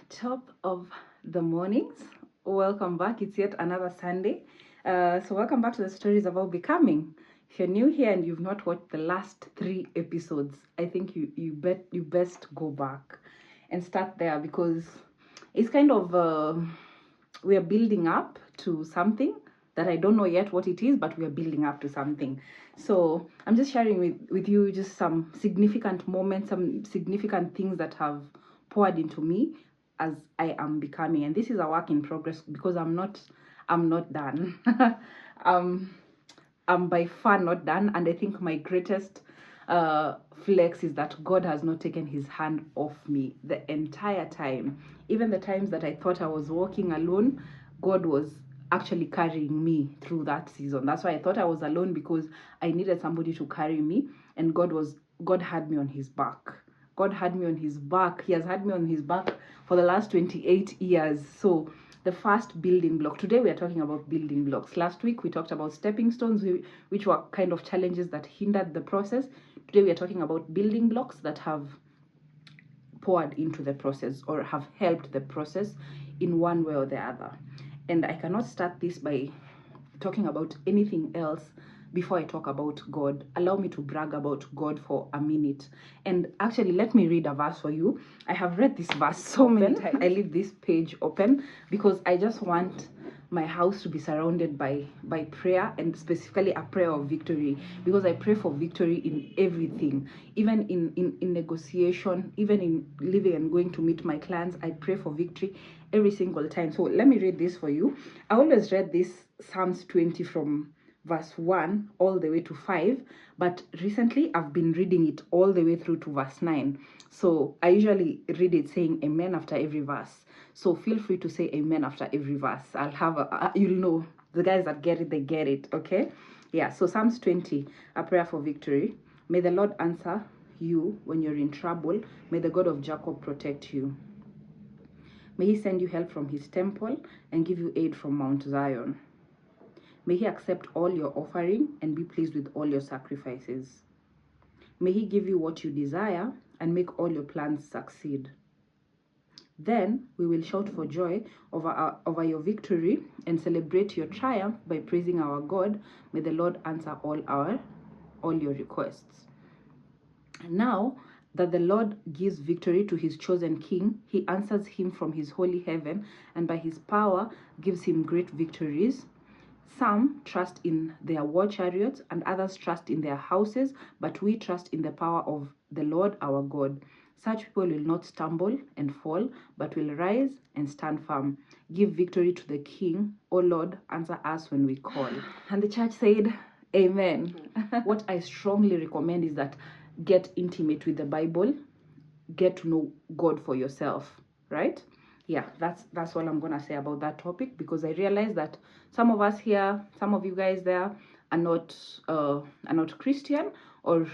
Top of the mornings. Welcome back. It's yet another Sunday. So welcome back to the stories about becoming. If you're new here and you've not watched the last 3 episodes, I think you best go back and start there because it's kind of we are building up to something that I don't know yet what it is, but we are building up to something. So I'm just sharing with you just some significant moments, some significant things that have poured into me as I am becoming. And this is a work in progress because I'm not done. um, I'm by far not done. And I think my greatest flex is that God has not taken his hand off me the entire time. Even the times that I thought I was walking alone, God was actually carrying me through that season. That's why I thought I was alone, because I needed somebody to carry me, and God had me on his back. God had me on his back. He has had me on his back for the last 28 years. So the first building block. Today we are talking about building blocks. Last week we talked about stepping stones, which were kind of challenges that hindered the process. Today we are talking about building blocks that have poured into the process or have helped the process in one way or the other. And I cannot start this by talking about anything else before I talk about God. Allow me to brag about God for a minute. And actually, let me read a verse for you. I have read this verse so many times. I leave this page open because I just want my house to be surrounded by prayer, and specifically a prayer of victory, because I pray for victory in everything, even in negotiation, even in living and going to meet my clients. I pray for victory every single time. So let me read this for you. I always read this Psalms 20 from verse 1 all the way to 5, but recently I've been reading it all the way through to verse 9. So I usually read it saying amen after every verse. So feel free to say amen after every verse. I'll have you'll know, the guys that get it, they get it. Okay. Yeah. So Psalms 20, a prayer for victory. May the Lord answer you when you're in trouble. May the God of Jacob protect you. May he send you help from his temple and give you aid from Mount Zion. May he accept all your offering and be pleased with all your sacrifices. May he give you what you desire and make all your plans succeed. Then we will shout for joy over your victory and celebrate your triumph by praising our God. May the Lord answer all your requests. Now that the Lord gives victory to his chosen king, he answers him from his holy heaven, and by his power gives him great victories. Some trust in their war chariots and others trust in their houses, but we trust in the power of the Lord our God. Such people will not stumble and fall, but will rise and stand firm. Give victory to the King. O Lord, answer us when we call. And the church said, Amen. What I strongly recommend is that get intimate with the Bible, get to know God for yourself, right? Yeah, that's all I'm gonna say about that topic, because I realize that some of us here, some of you guys there are not Christian, or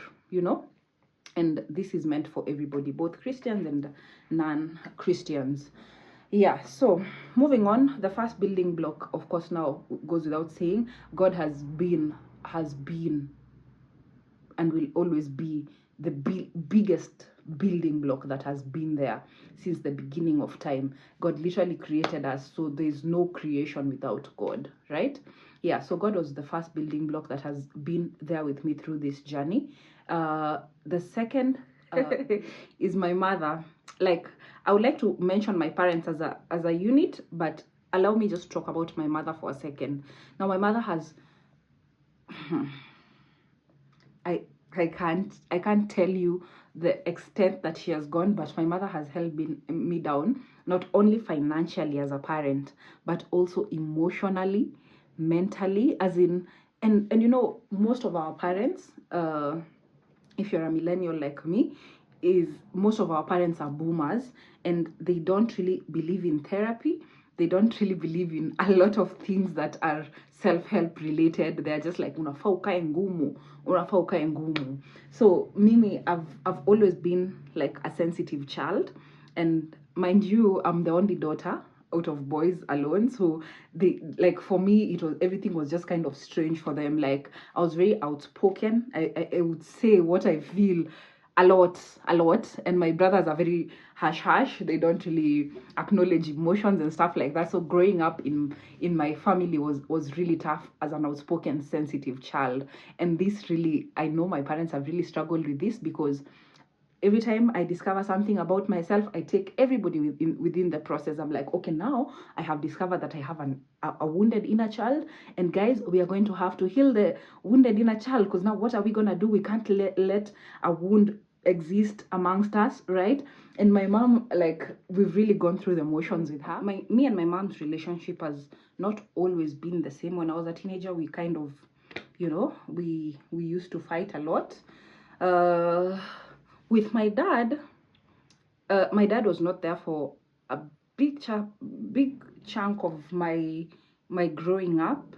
and this is meant for everybody, both Christians and non-Christians. Yeah, so moving on, the first building block, of course, now goes without saying, God has been and will always be the biggest building block that has been there since the beginning of time. God literally created us, so there's no creation without God, right? Yeah, so God was the first building block that has been there with me through this journey. The second is my mother. Like, I would like to mention my parents as a unit, but allow me just talk about my mother for a second. Now, my mother has I can't tell you the extent that she has gone, but my mother has held me down, not only financially as a parent, but also emotionally, mentally, as in, and most of our parents, if you're a millennial like me, is most of our parents are boomers, and they don't really believe in therapy. They don't really believe in a lot of things that are self-help related. They're just like unafaa ukae ngumu. So mimi, I've always been like a sensitive child, and mind you, I'm the only daughter out of boys alone, so they, like, for me, it was, everything was just kind of strange for them. Like, I was very outspoken. I would say what I feel a lot, and my brothers are very hush, they don't really acknowledge emotions and stuff like that. So growing up in my family was really tough as an outspoken, sensitive child. And this really, I know my parents have really struggled with this, because every time I discover something about myself, I take everybody within the process. I'm like, okay, now I have discovered that I have a wounded inner child, and guys, we are going to have to heal the wounded inner child, because now what are we gonna do? We can't let a wound exist amongst us, right? And my mom, like, we've really gone through the motions with her. Me and my mom's relationship has not always been the same. When I was a teenager, we kind of, we used to fight a lot. With my dad was not there for a big chunk of my growing up.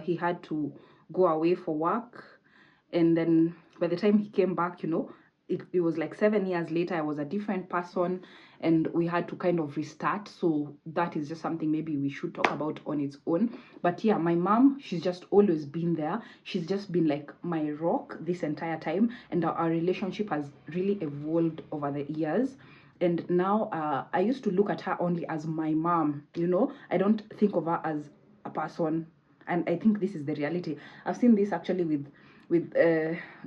He had to go away for work, and then by the time he came back, it was like 7 years later. I was a different person, and we had to kind of restart. So that is just something maybe we should talk about on its own. But yeah, my mom, she's just always been there. She's just been like my rock this entire time, and our relationship has really evolved over the years. And now I used to look at her only as my mom. I don't think of her as a person, and I think this is the reality. I've seen this actually with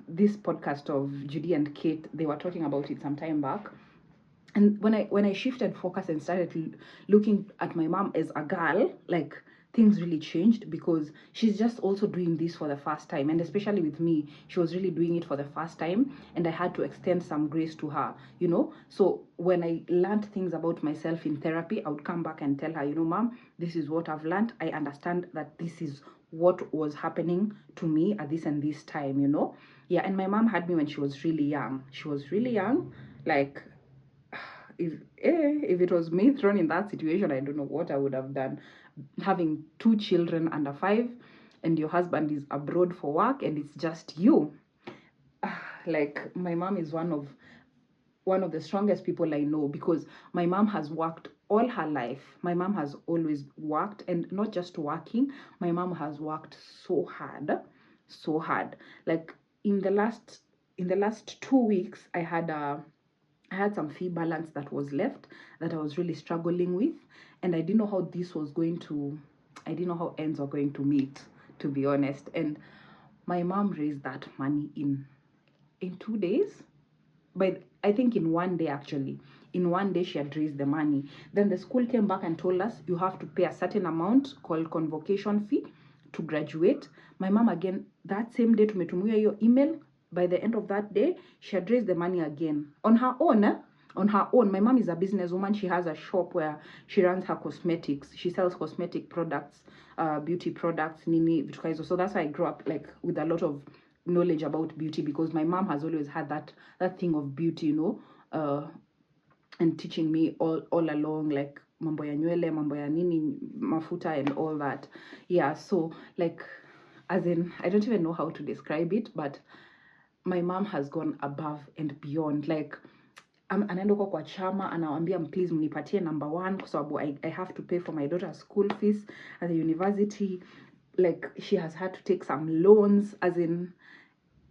this podcast of Judy and Kate. They were talking about it some time back. And when I shifted focus and started looking at my mom as a girl, like, things really changed, because she's just also doing this for the first time. And especially with me, she was really doing it for the first time, and I had to extend some grace to her. So when I learned things about myself in therapy, I would come back and tell her, Mom, this is what I've learned. I understand that this is what was happening to me at this and this time. Yeah. And my mom had me when she was really young. Like, if it was me thrown in that situation, I don't know what I would have done. Having 2 children under 5, and your husband is abroad for work, and it's just you. Like, my mom is one of the strongest people I know, because my mom has worked all her life. My mom has always worked, and not just working. My mom has worked so hard. Like, in the last 2 weeks, I had some fee balance that was left, that I was really struggling with, and I didn't know how I didn't know how ends were going to meet, to be honest. And my mom raised that money in 2 days. But I think in one day, actually. In one day, she had raised the money. Then the school came back and told us, you have to pay a certain amount called convocation fee to graduate. My mom, again, that same day, tumetumia your email. By the end of that day, she had raised the money again on her own. On her own. My mom is a businesswoman. She has a shop where she runs her cosmetics. She sells cosmetic products, beauty products, nini, vitu. So that's why I grew up, like, with a lot of knowledge about beauty, because my mom has always had that thing of beauty, and teaching me all along, like, mambo ya nywele, mambo ya nini, mafuta, and all that. Yeah. So, like, as in, I don't even know how to describe it, but my mom has gone above and beyond. Like, anaenda huko kwa chama, anawaambia, please mnipatie number 1, kwa sababu I have to pay for my daughter's school fees at the university. Like, she has had to take some loans, as in,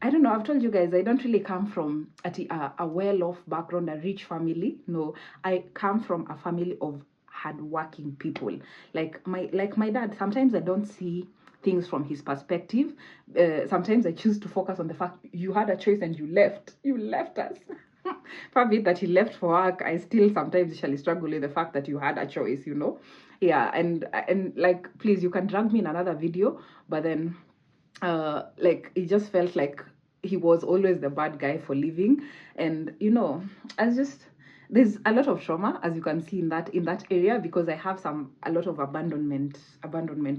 I don't know, I've told you guys, I don't really come from a well-off background, a rich family. No, I come from a family of hardworking people. Like my dad, sometimes I don't see things from his perspective. Sometimes I choose to focus on the fact you had a choice and you left us. For it that he left for work, I still sometimes usually struggle with the fact that you had a choice, Yeah. And like, please, you can drag me in another video, but then like, it just felt like he was always the bad guy for leaving. And there's a lot of trauma, as you can see, in that area, because I have a lot of abandonment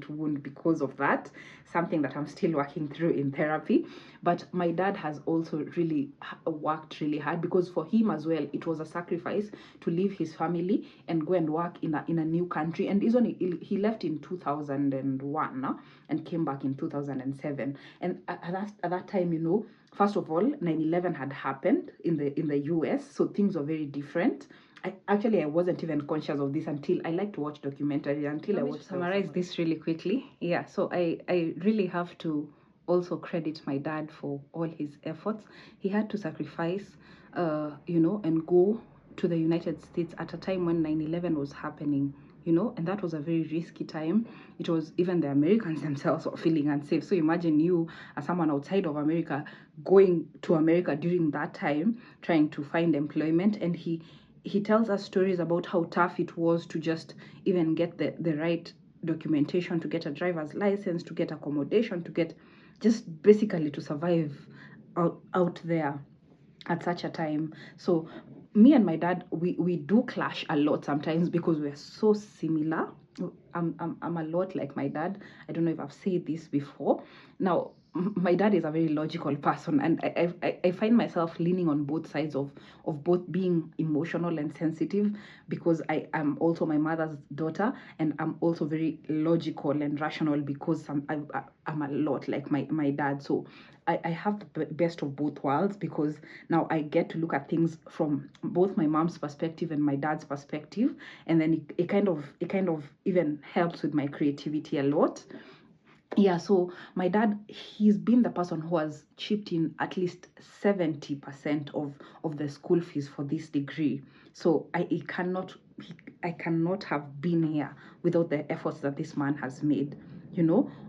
wound because of that, something that I'm still working through in therapy. But my dad has also really worked really hard, because for him as well, it was a sacrifice to leave his family and go and work in a new country. And he left in 2001 and came back in 2007. And at that time, first of all, 9/11 had happened in the US, so things were very different. I wasn't even conscious of this until I like to watch documentaries, until I watched. Summarize this really quickly. Yeah, so I really have to also credit my dad for all his efforts. He had to sacrifice, and go to the United States at a time when 9/11 was happening, and that was a very risky time. It was even the Americans themselves were feeling unsafe. So imagine you, as someone outside of America, going to America during that time, trying to find employment. And he tells us stories about how tough it was to just even get the right documentation, to get a driver's license, to get accommodation, to get just basically to survive out there at such a time. So me and my dad, we do clash a lot sometimes because we're so similar. I'm a lot like my dad. I don't know if I've said this before. Now, my dad is a very logical person, and I find myself leaning on both sides of both being emotional and sensitive, because I am also my mother's daughter, and I'm also very logical and rational because I'm a lot like my dad. So I have the best of both worlds, because now I get to look at things from both my mom's perspective and my dad's perspective, and then it kind of even helps with my creativity a lot. Yeah, so my dad, he's been the person who has chipped in at least 70% of the school fees for this degree. So I cannot have been here without the efforts that this man has made.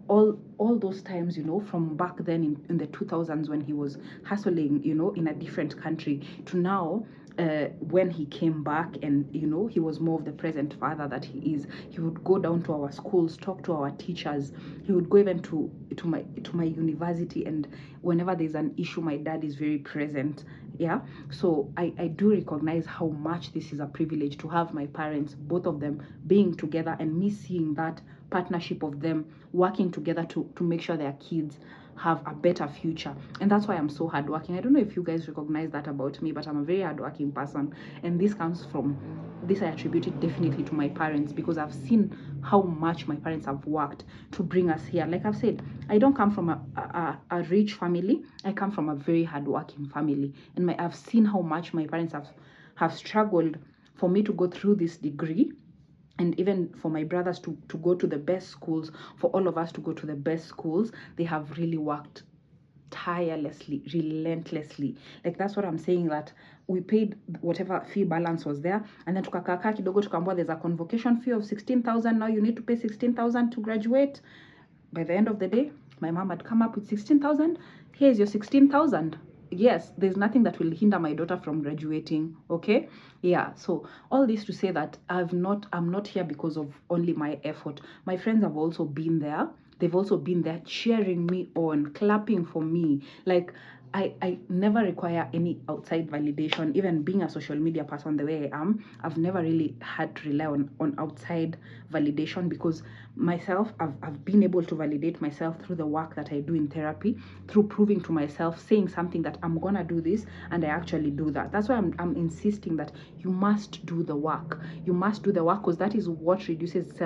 All those times, from back then in the 2000s, when he was hustling, in a different country, to now, when he came back, and he was more of the present father that he is. He would go down to our schools, talk to our teachers. He would go even to my university, and whenever there's an issue, my dad is very present. Yeah, so I do recognize how much this is a privilege to have my parents, both of them, being together, and me seeing that partnership of them working together to make sure their kids have a better future. And that's why I'm so hardworking. I don't know if you guys recognize that about me, but I'm a very hardworking person, and this I attribute it definitely to my parents, because I've seen how much my parents have worked to bring us here. Like I've said, I don't come from a rich family. I come from a very hardworking family, and I've seen how much my parents have struggled for me to go through this degree, and even for my brothers to go to the best schools, for all of us to go to the best schools. They have really worked tirelessly, relentlessly. Like, that's what I'm saying, that we paid whatever fee balance was there, and then tukakaa kidogo tukaambiwa there's a convocation fee of 16,000. Now you need to pay 16,000 to graduate. By the end of the day, my mom had come up with 16,000. Here's your 16,000. Yes, there's nothing that will hinder my daughter from graduating. Okay, yeah. So all this to say that I'm not here because of only my effort. My friends have also been there. They've also been there cheering me on, clapping for me. Like, I never require any outside validation. Even being a social media person the way I am, I've never really had to rely on outside validation, because myself, I've been able to validate myself through the work that I do in therapy, through proving to myself, saying something that I'm gonna do this, and I actually do that. That's why I'm insisting that you must do the work. You must do the work, because that is what reduces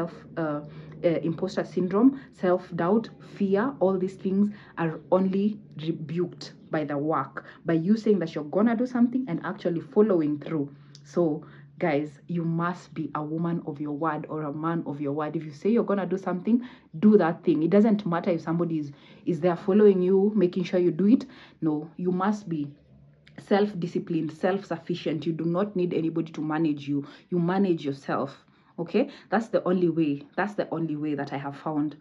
imposter syndrome, self-doubt, fear. All these things are only rebuked by the work, by you saying that you're gonna do something and actually following through. So guys, you must be a woman of your word or a man of your word. If you say you're gonna do something, do that thing. It doesn't matter if somebody is there following you, making sure you do it. No, you must be self-disciplined, self-sufficient. You do not need anybody to manage you. You manage yourself. Okay, that's the only way that I have found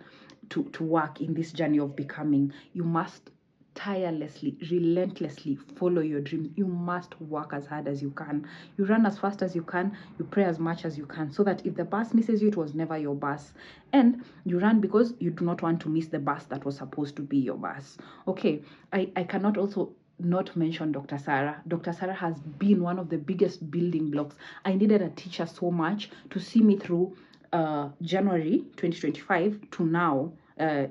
to work in this journey of becoming. You must tirelessly, relentlessly follow your dreams. You must work as hard as you can. You run as fast as you can. You pray as much as you can, so that if the bus misses you, it was never your bus. And you run because you do not want to miss the bus that was supposed to be your bus. Okay, I cannot also not mention Dr. Sarah. Dr. Sarah has been one of the biggest building blocks. I needed a teacher so much to see me through January 2025 to now,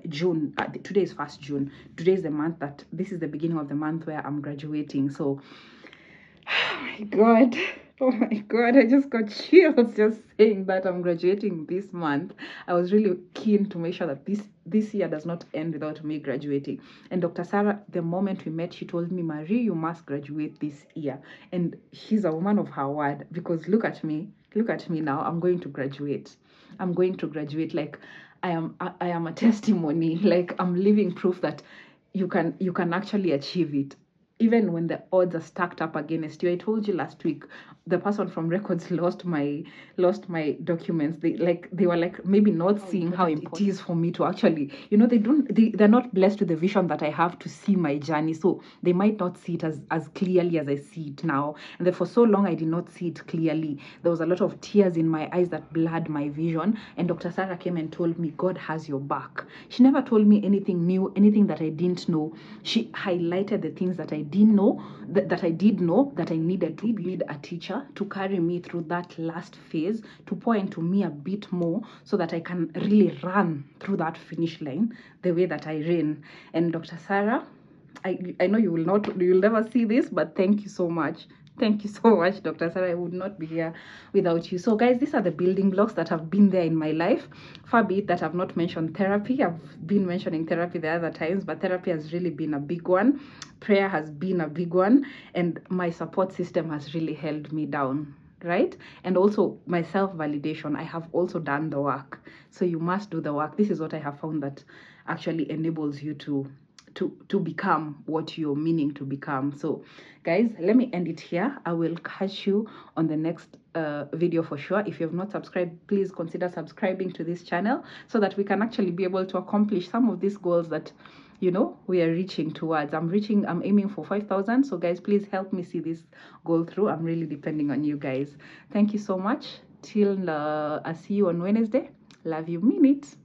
June. Today is 1st June. Today is the month this is the beginning of the month where I'm graduating. So, oh my god, I just got chills just saying that I'm graduating this month. I was really keen to make sure that this year does not end without me graduating. And Dr. Sarah, the moment we met, she told me, Marie, you must graduate this year. And she's a woman of her word, because look at me now. I'm going to graduate. Like, I am a testimony. Like, I'm living proof that you can actually achieve it even when the odds are stacked up against you. I told you last week, the person from records lost my documents. They were like maybe not seeing how important it is for me to actually, they're not blessed with the vision that I have to see my journey, so they might not see it as clearly as I see it now. And then for so long I did not see it clearly. There was a lot of tears in my eyes that blurred my vision, and Dr. Sarah came and told me, God has your back. She never told me anything new, anything that I didn't know. She highlighted the things that I didn't know, that I did know, that I needed to be a teacher to carry me through that last phase, to pour into me a bit more so that I can really run through that finish line the way that I ran. And Dr. Sarah, I know you'll never see this, but thank you so much. Thank you so much, Dr. Sarah. I would not be here without you. So guys, these are the building blocks that have been there in my life. Far be it that I've not mentioned therapy. I've been mentioning therapy the other times, but therapy has really been a big one. Prayer has been a big one. And my support system has really held me down, right? And also my self-validation. I have also done the work. So you must do the work. This is what I have found that actually enables you to become what you're meaning to become. So guys, let me end it here. I will catch you on the next video for sure. If you have not subscribed, please consider subscribing to this channel so that we can actually be able to accomplish some of these goals that we are reaching towards. I'm aiming for 5,000. So guys, please help me see this goal through. I'm really depending on you guys. Thank you so much. Till I see you on Wednesday. Love you, mean it.